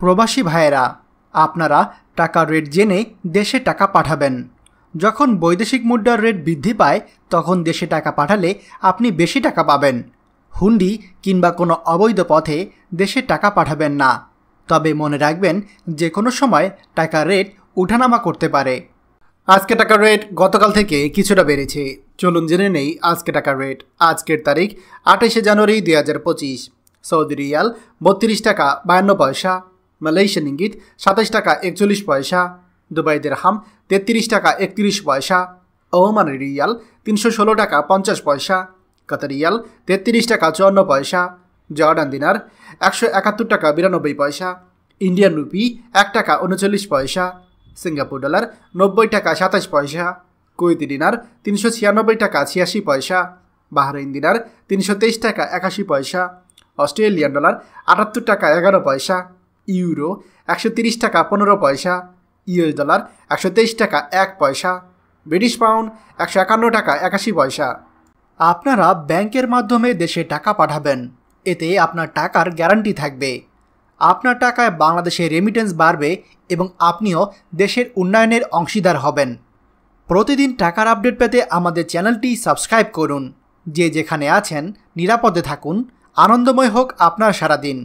প্রবাসী ভাইয়েরা, আপনারা টাকার রেট জেনে দেশে টাকা পাঠাবেন। যখন বৈদেশিক মুদ্রার রেট বৃদ্ধি পায় তখন দেশে টাকা পাঠালে আপনি বেশি টাকা পাবেন। হুন্ডি কিংবা কোনো অবৈধ পথে দেশে টাকা পাঠাবেন না। তবে মনে রাখবেন যে কোনো সময় টাকার রেট উঠানামা করতে পারে। আজকে টাকার রেট গতকাল থেকে কিছুটা বেড়েছে। চলুন জেনে নেই আজকে টাকার রেট। আজকের তারিখ 28শে জানুয়ারি 2025। সৌদি রিয়াল 32 টাকা 52 পয়সা, মালয়েশিয়ান ইঙ্গিত 27 টাকা 41 পয়সা, দুবাই দিরহাম 33 টাকা 31 পয়সা, ওমান রিয়াল 316 টাকা 50 পয়সা, কাতার রিয়াল 33 টাকা 54 পয়সা, জর্ডান দিনার 171 টাকা 92 পয়সা, ইন্ডিয়ান রুপি 1 টাকা 39 পয়সা, সিঙ্গাপুর ডলার 90 টাকা 27 পয়সা, কুয়েতি দিনার 396 টাকা 86 পয়সা, বাহরাইন দিনার 323 টাকা 81 পয়সা, অস্ট্রেলিয়ান ডলার 78 টাকা 11 পয়সা, ইউরো 130 টাকা 15 পয়সা, ইউএস ডলার 123 টাকা 1 পয়সা, ব্রিটিশ পাউন্ড 151 টাকা 81 পয়সা। আপনারা ব্যাংকের মাধ্যমে দেশে টাকা পাঠাবেন। এতে আপনার টাকার গ্যারান্টি থাকবে। আপনার টাকায় বাংলাদেশে রেমিটেন্স বাড়বে এবং আপনিও দেশের উন্নয়নের অংশীদার হবেন। প্রতিদিন টাকার আপডেট পেতে আমাদের চ্যানেলটি সাবস্ক্রাইব করুন। যে যেখানে আছেন নিরাপদে থাকুন। আনন্দময় হোক আপনার সারাদিন।